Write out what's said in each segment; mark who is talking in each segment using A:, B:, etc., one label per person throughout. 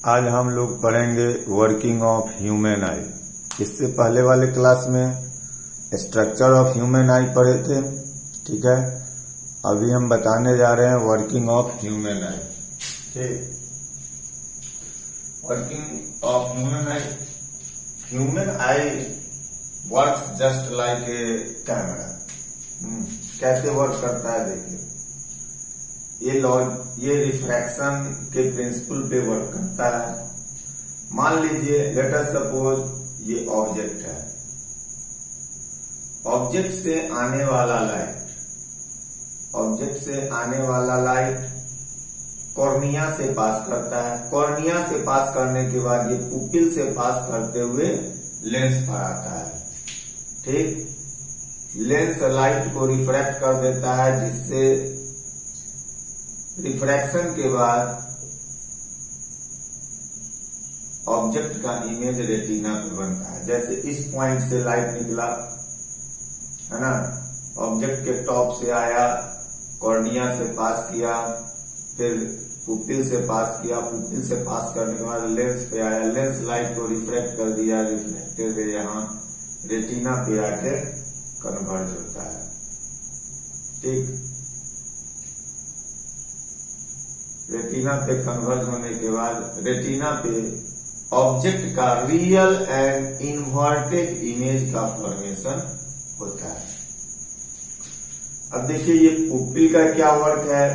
A: आज हम लोग पढ़ेंगे वर्किंग ऑफ ह्यूमन आई। इससे पहले वाले क्लास में स्ट्रक्चर ऑफ ह्यूमन आई पढ़े थे, ठीक है। अभी हम बताने जा रहे हैं वर्किंग ऑफ ह्यूमन आई। ठीक, working of human eye. Human eye works just like a camera. कैसे वर्क करता है देखिए, ये रिफ्रैक्शन के प्रिंसिपल पे वर्क करता है। मान लीजिए लेट अस सपोज ये ऑब्जेक्ट है, ऑब्जेक्ट से आने वाला लाइट कॉर्निया से पास करता है। कॉर्निया से पास करने के बाद ये पुपिल से पास करते हुए लेंस पर आता है। ठीक, लेंस लाइट को रिफ्रैक्ट कर देता है, जिससे रिफ्रैक्शन के बाद ऑब्जेक्ट का इमेज रेटिना पे बनता है। जैसे इस पॉइंट से लाइट निकला है ना, ऑब्जेक्ट के टॉप से आया, कॉर्निया से पास किया, फिर पुपिल से पास किया, पुपिल से पास करने के बाद लेंस पे आया, लेंस लाइट को रिफ्रैक्ट कर दिया, रिफ्लेक्टेड यहाँ रेटिना पे आके कन्वर्ज होता है। ठीक, रेटिना पे कन्वर्ज होने के बाद रेटिना पे ऑब्जेक्ट का रियल एंड इन्वर्टेड इमेज का फॉर्मेशन होता है। अब देखिए ये पुपिल का क्या वर्क है,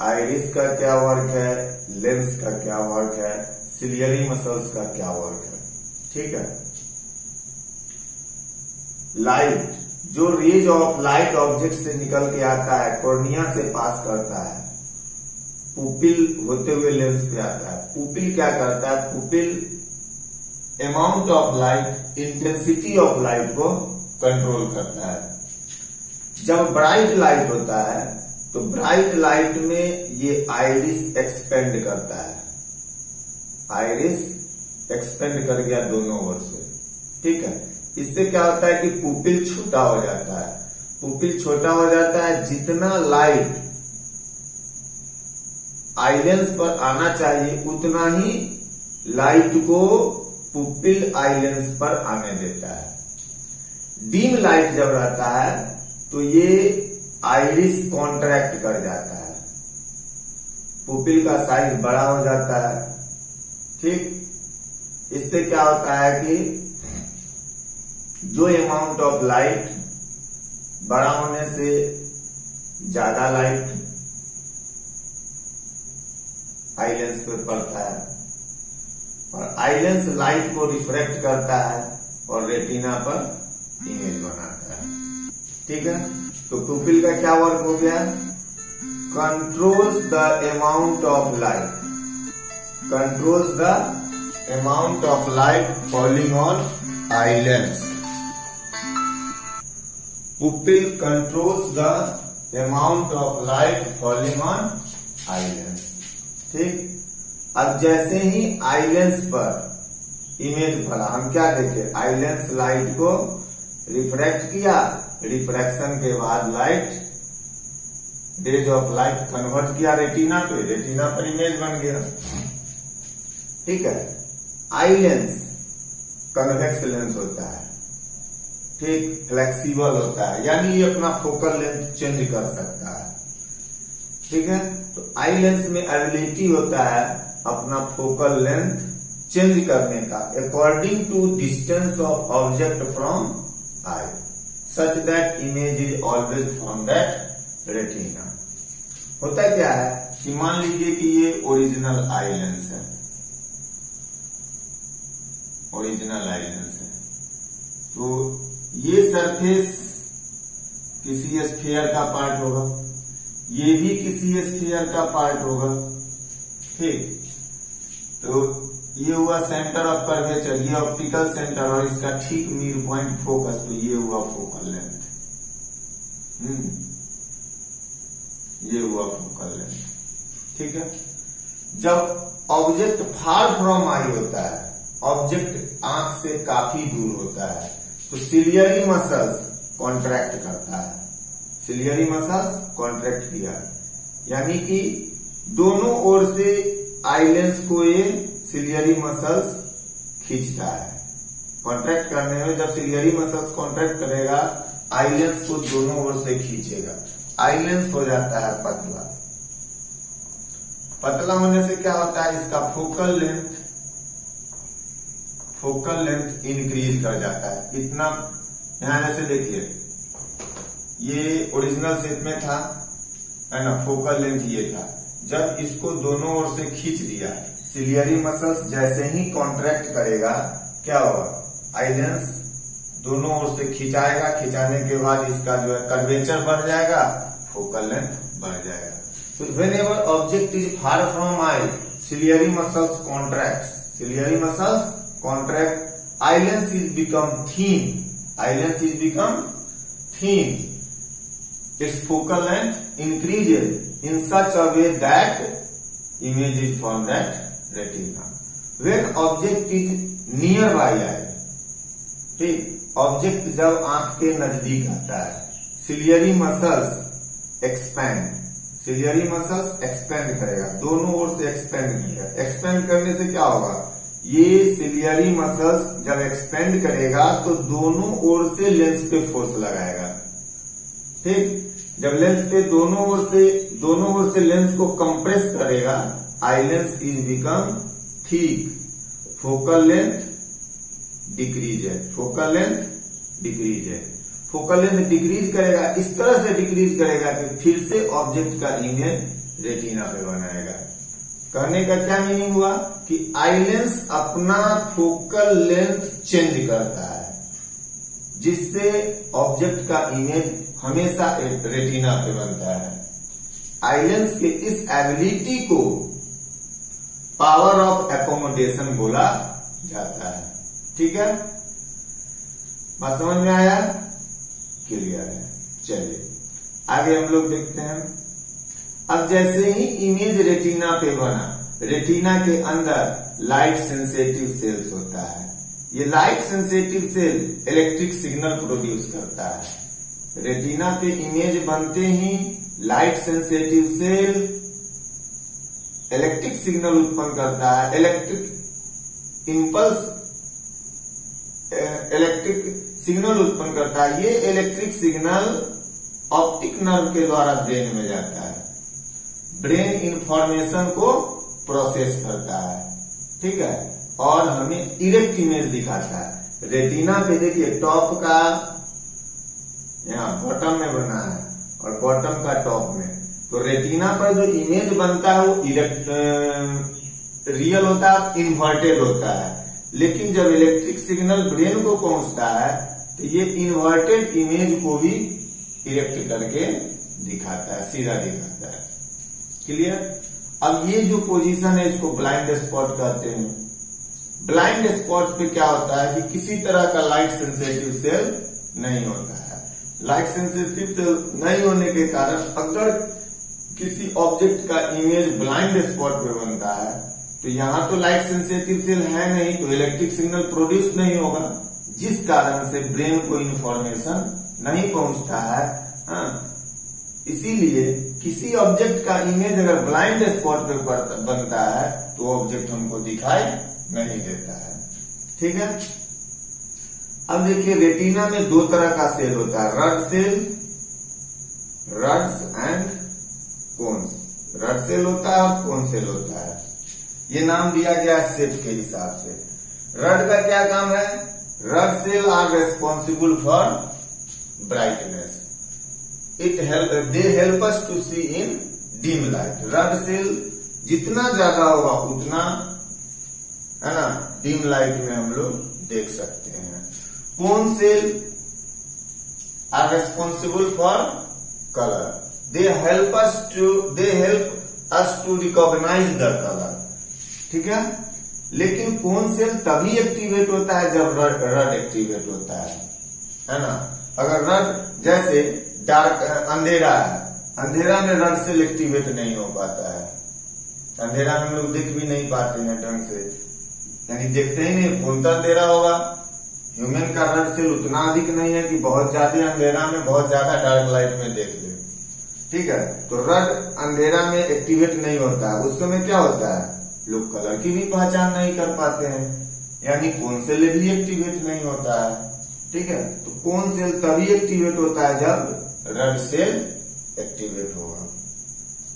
A: आइरिस का क्या वर्क है, लेंस का क्या वर्क है, सिलियरी मसल्स का क्या वर्क है। ठीक है, लाइट, जो रेज ऑफ लाइट ऑब्जेक्ट से निकल के आता है, कॉर्निया से पास करता है, पुपिल होते हुए लेंस पे आता है। पुपिल क्या करता है, pupil amount of light, intensity of light को कंट्रोल करता है। जब ब्राइट लाइट होता है तो ब्राइट लाइट में ये आइरिस एक्सपेंड करता है, आइरिस एक्सपेंड कर गया दोनों ओर से। ठीक है, इससे क्या होता है कि पुपिल छोटा हो जाता है। पुपिल छोटा हो जाता है, जितना लाइट आइलेंस पर आना चाहिए उतना ही लाइट को पुपिल आइलेंस पर आने देता है। डीम लाइट जब रहता है तो ये आइरिस कॉन्ट्रैक्ट कर जाता है, पुपिल का साइज बड़ा हो जाता है। ठीक, इससे क्या होता है कि जो अमाउंट ऑफ लाइट बड़ा होने से ज्यादा लाइट आइलेंस पे पड़ता है, और आइलेंस लाइट को रिफ्रैक्ट करता है और रेटिना पर इमेज बनाता है। ठीक है, तो पुपिल का क्या वर्क हो गया, controls the amount of light, controls the amount of light falling on eye lens. Pupil controls the amount of light falling on eye lens. ठीक, अब जैसे ही आइलेंस पर इमेज पड़ा, हम क्या देखे, आइलेंस लाइट को रिफ्रैक्ट किया, रिफ्रैक्शन के बाद light, rays of light convert किया रेटिना पे, रेटिना पर इमेज बन गया। ठीक है, आइलेंस कन्वेक्स लेंस होता है। ठीक, फ्लेक्सिबल होता है, यानी ये अपना फोकल लेंथ चेंज कर सकता है। ठीक है, तो आई लेंस में एबिलिटी होता है अपना फोकल लेंथ चेंज करने का according to distance of object from eye, such that image is always from that retina. होता क्या है कि मान लीजिए कि ये ओरिजिनल आई लेंस है, ओरिजिनल आई लेंस है, तो ये सरफेस किसी स्फीयर का पार्ट होगा, ये भी किसी स्फीयर का पार्ट होगा। ठीक, तो ये हुआ सेंटर ऑफ कर्वेचर, ये ऑप्टिकल सेंटर, और इसका ठीक मिड पॉइंट फोकस, तो ये हुआ फोकल लेंथ। ये हुआ फोकल लेंथ। ठीक है, जब ऑब्जेक्ट फार फ्रॉम आई होता है, ऑब्जेक्ट आंख से काफी दूर होता है, तो सिलियरी मसल्स कॉन्ट्रैक्ट करता है, सिलियरी मसल्स कॉन्ट्रैक्ट किया, यानी कि दोनों ओर से आइलेंस को ये सिलियरी मसल्स खींचता है। कॉन्ट्रैक्ट करने में जब सिलियरी मसल्स कॉन्ट्रैक्ट करेगा, आई लेंस को दोनों ओर से खींचेगा, आई लेंस हो जाता है पतला। पतला होने से क्या होता है, इसका फोकल लेंथ इंक्रीज कर जाता है। इतना यहां जैसे देखिए, ये ओरिजिनल शेप में था, है ना, फोकल लेंथ ये था। जब इसको दोनों ओर से खींच दिया, सिलियरी मसल्स जैसे ही कॉन्ट्रैक्ट करेगा, क्या होगा, आई लेंस दोनों ओर से खिंचाएगा, खिंचाने के बाद इसका जो है कर्वेचर बढ़ जाएगा, फोकल लेंथ बढ़ जाएगा। So whenever object is far from eye, ciliary muscles contract. Ciliary muscles contract. Eye lens is become thin. Eye lens is become thin. Its focal length increases in such a way that image is formed at retina. When object is nearby eye, ठीक, object जब आंख के नजदीक आता है, ciliary muscles expand, ciliary muscles expand करेगा, दोनों ओर से एक्सपेंड किया। एक्सपेंड करने से क्या होगा, ये सिलियरी मसल्स जब एक्सपेंड करेगा तो दोनों ओर से लेंस पे फोर्स लगाएगा। ठीक, जब लेंस पे दोनों ओर से लेंस को कंप्रेस करेगा, eye lens is become thick, focal length decrease है, फोकल लेंथ डिक्रीज है। फोकल लेंथ डिक्रीज करेगा, इस तरह से डिक्रीज करेगा कि फिर से ऑब्जेक्ट का इमेज रेटिना पे बनाएगा। कहने का क्या मीनिंग हुआ कि आई लेंस अपना फोकल लेंथ चेंज करता है, जिससे ऑब्जेक्ट का इमेज हमेशा रेटिना पे बनता है। आई लेंस के इस एबिलिटी को पावर ऑफ एकोमोडेशन बोला जाता है। ठीक है, बात समझ में आया, क्लियर है। चलिए आगे हम लोग देखते हैं। अब जैसे ही इमेज रेटिना पे बना, रेटिना के अंदर लाइट सेंसेटिव सेल्स होता है। ये light sensitive cell electric signal produce करता है। रेटिना पे इमेज बनते ही light sensitive cell electric signal उत्पन्न करता है। इलेक्ट्रिक इम्पल्स, इलेक्ट्रिक सिग्नल उत्पन्न करता है। ये इलेक्ट्रिक सिग्नल ऑप्टिक नर्व के द्वारा ब्रेन में जाता है, ब्रेन इंफॉर्मेशन को प्रोसेस करता है। ठीक है, और हमें इरेक्ट इमेज दिखाता है। रेटिना पे देखिए टॉप का यहाँ बॉटम में बना है और बॉटम का टॉप में, तो रेटिना पर जो इमेज बनता है वो इरेक्ट रियल होता है, इन्वर्टेड होता है। लेकिन जब इलेक्ट्रिक सिग्नल ब्रेन को पहुंचता है तो ये इन्वर्टेड इमेज को भी इरेक्ट करके दिखाता है, सीधा दिखाता है। क्लियर। अब ये जो पोजीशन है इसको ब्लाइंड स्पॉट कहते हैं। ब्लाइंड स्पॉट पे क्या होता है कि किसी तरह का लाइट सेंसिटिव सेल नहीं होता है। लाइट सेंसिटिव सेल नहीं होने के कारण अगर किसी ऑब्जेक्ट का इमेज ब्लाइंड स्पॉट पे बनता है तो यहां तो लाइट सेंसिटिव सेल है नहीं, तो इलेक्ट्रिक सिग्नल प्रोड्यूस नहीं होगा, जिस कारण से ब्रेन को इन्फॉर्मेशन नहीं पहुंचता है। इसीलिए किसी ऑब्जेक्ट का इमेज अगर ब्लाइंड स्पॉट पे बनता है तो ऑब्जेक्ट हमको दिखाई नहीं देता है। ठीक है। अब देखिए रेटिना में दो तरह का सेल होता है, rod cell, rods and cones. Rod cell होता है और कोन सेल होता है। ये नाम दिया गया शेप के हिसाब से। रड का क्या काम है? Rod cell are responsible for brightness. They help us to see in dim light. Rod cell जितना ज्यादा होगा उतना, है ना, डिम लाइट में हम लोग देख सकते हैं। Cone cell are responsible for colour. They help us to recognise the colour. ठीक है। लेकिन कोन सेल तभी एक्टिवेट होता है जब रड एक्टिवेट होता है ना। अगर रड जैसे डार्क अंधेरा है, अंधेरा में रड सेल एक्टिवेट नहीं हो पाता है। अंधेरा में हम लोग देख भी नहीं पाते हैं ढंग से, यानी देखते ही नहीं, कौन सा अंधेरा होगा। ह्यूमन का रड सेल उतना अधिक नहीं है कि बहुत ज्यादा अंधेरा में बहुत ज्यादा डार्क लाइट में देख ले। ठीक है। तो रड अंधेरा में एक्टिवेट नहीं होता है। उस समय क्या होता है, लोग कलर की भी पहचान नहीं कर पाते हैं, यानी कोन सेल भी एक्टिवेट नहीं होता है। ठीक है, तो कोन सेल तभी एक्टिवेट होता है जब रेड सेल एक्टिवेट होगा।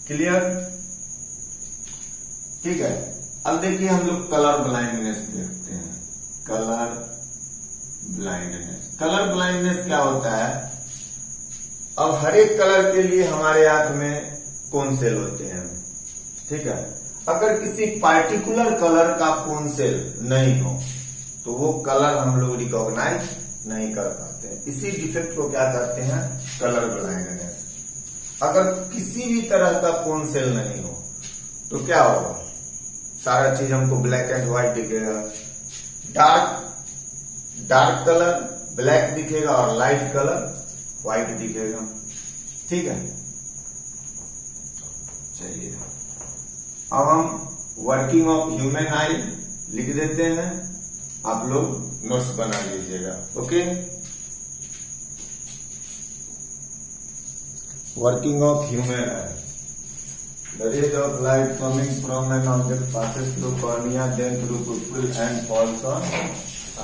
A: क्लियर? ठीक है, अब देखिए हम लोग कलर ब्लाइंडनेस देखते हैं। कलर ब्लाइंडनेस, कलर ब्लाइंडनेस क्या होता है? अब हर एक कलर के लिए हमारे आंख में कोन सेल होते हैं। ठीक है, अगर किसी पार्टिकुलर कलर का कोन सेल नहीं हो तो वो कलर हम लोग रिकॉग्नाइज नहीं कर पाते हैं। इसी डिफेक्ट को क्या कहते हैं? Colour blindness. अगर किसी भी तरह का कोन सेल नहीं हो तो क्या होगा? सारा चीज हमको ब्लैक एंड व्हाइट दिखेगा। डार्क कलर ब्लैक दिखेगा और लाइट कलर व्हाइट दिखेगा। ठीक है, चलिए अब हम वर्किंग ऑफ ह्यूमन आई लिख देते हैं, आप लोग नोट्स बना लीजिएगा। Okay, working of human I. The rays of light coming from an object passes through cornea, then through pupil and falls on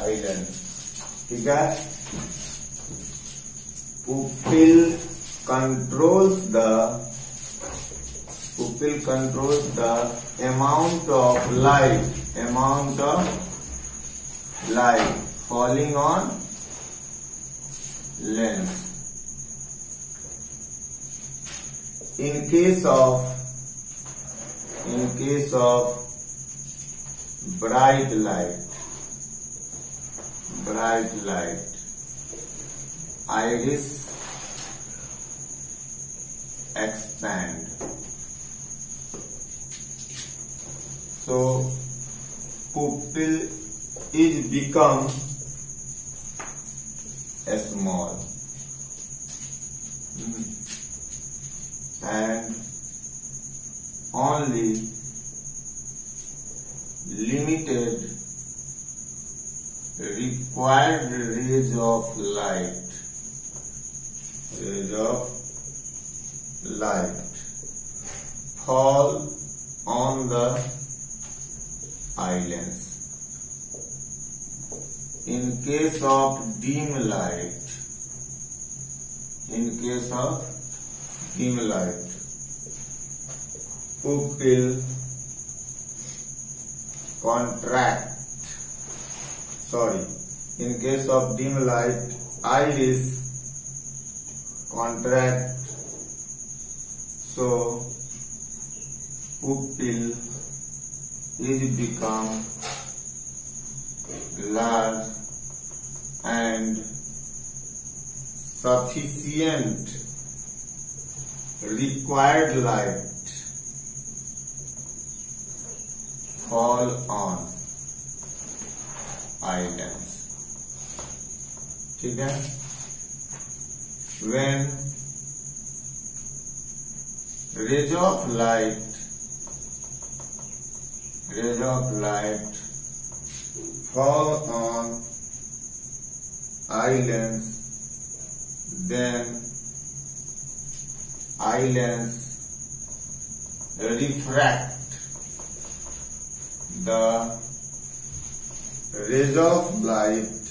A: eye lens. ठीक है, pupil controls the amount of light falling on lens. In case of bright light, iris expand. So pupil is become small and only limited required rays of light fall on the eye lens. In case of dim light, pupil contract. In case of dim light, iris contract. So pupil is become large and sufficient required light fall on eye lens. ठीक है, when rays of light fall on eye lens, then eye lens refract the rays of light,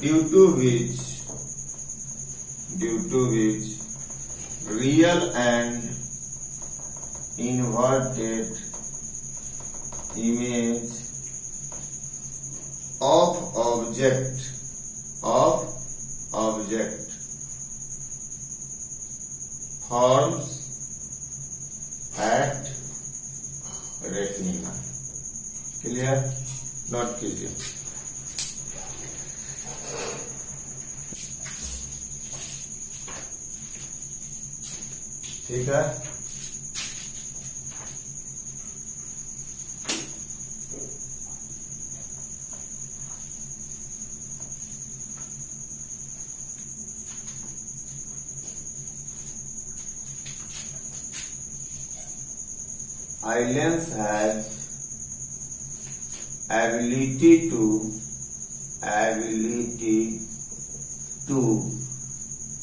A: due to which real and inverted image of object forms at retina. Clear? Note कीजिए। ठीक है, eye lens has ability to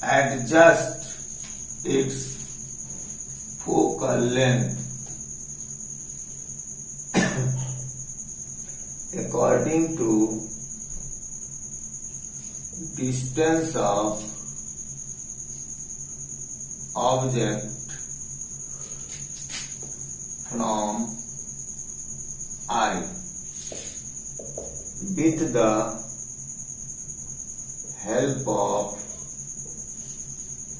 A: adjust its focal length according to distance of object from eye with the help of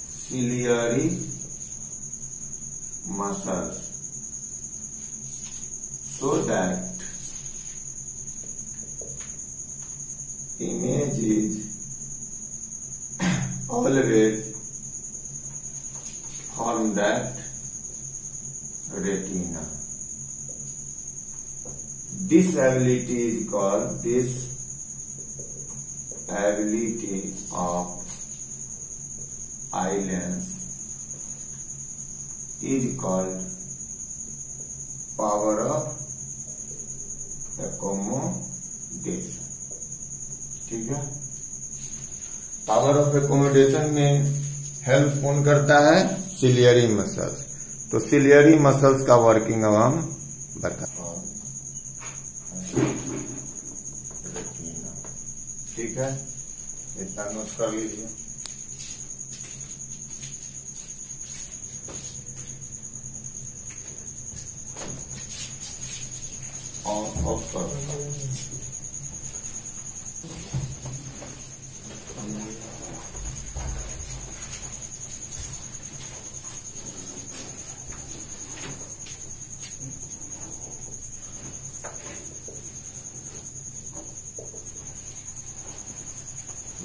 A: ciliary muscles so that image is always from that retina. This ability is called ability of eye lens is called power of accommodation. ठीक है, power of accommodation में help कौन करता है? Ciliary muscles. तो ciliary muscles का working अब हम बता। ठीक है, इतना नोट कर लीजिए। ऑफ कर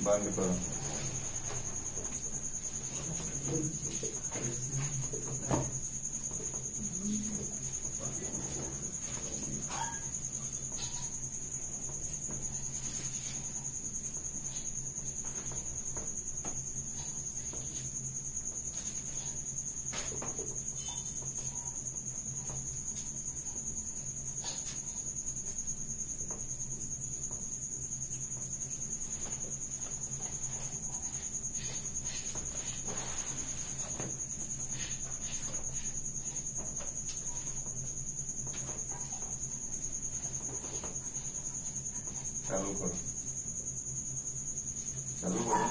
A: बंद करो। चालू करो, चालू करो।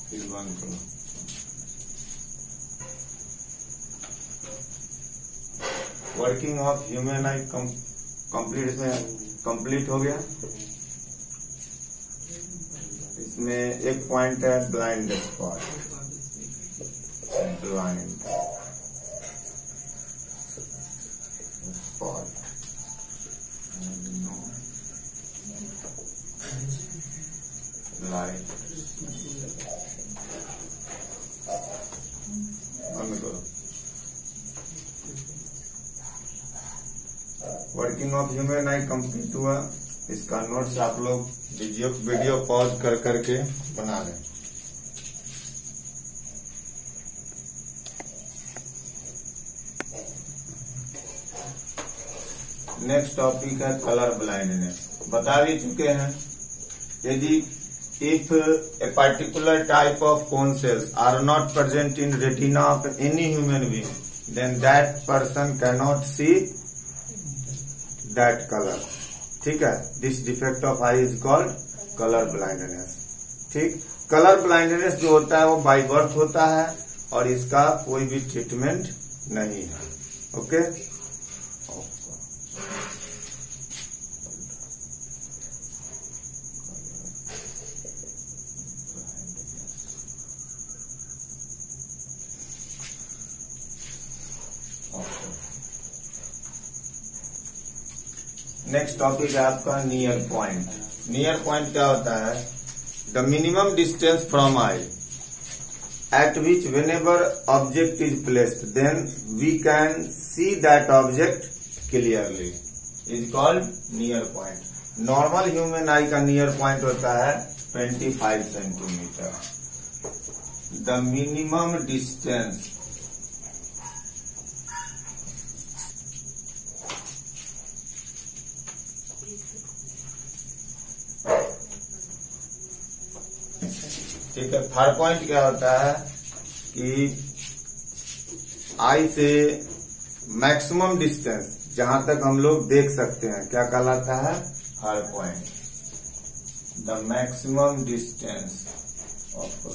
A: फिर बंद करो। Working of human I complete, इसमें कंप्लीट हो गया। इसमें एक पॉइंट है blind spot, blind spot, light बंद करो। Working of human I complete हुआ। इसका नोट्स आप लोग वीडियो पॉज कर करके बना लें। नेक्स्ट टॉपिक है कलर ब्लाइंडनेस। बता भी चुके हैं, यदि if a particular type of cone cells are not present in retina of any human being, then that person can not see that color। ठीक है, this defect of eye is called colour blindness. ठीक, colour blindness जो होता है वो by birth होता है और इसका कोई भी ट्रीटमेंट नहीं है। ओके, नेक्स्ट टॉपिक है आपका नियर पॉइंट। नियर पॉइंट क्या होता है? The minimum distance from eye at which whenever object is placed then we can see that object clearly is called near point. Normal human eye का near point होता है 25 centimetre. The minimum distance ठीक है। Far point क्या होता है कि आई से मैक्सिमम डिस्टेंस जहां तक हम लोग देख सकते हैं क्या कहलाता है, far point. The maximum distance of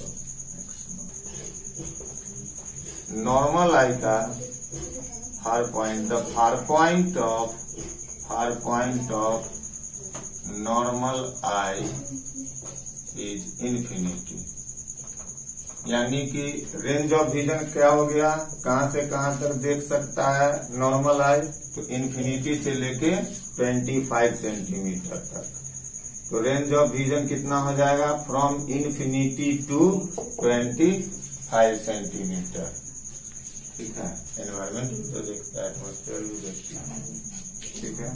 A: normal eye का far point, the far point of normal eye is infinity. यानी कि रेंज ऑफ विजन क्या हो गया, कहां से कहां तक देख सकता है नॉर्मल आई, तो इन्फिनिटी से लेके 25 सेंटीमीटर तक। तो रेंज ऑफ विजन कितना हो जाएगा, फ्रॉम इन्फिनिटी टू 25 सेंटीमीटर। ठीक है, एनवायरमेंट तो देखता है, एटमॉस्फेयर भी देखता है। ठीक है।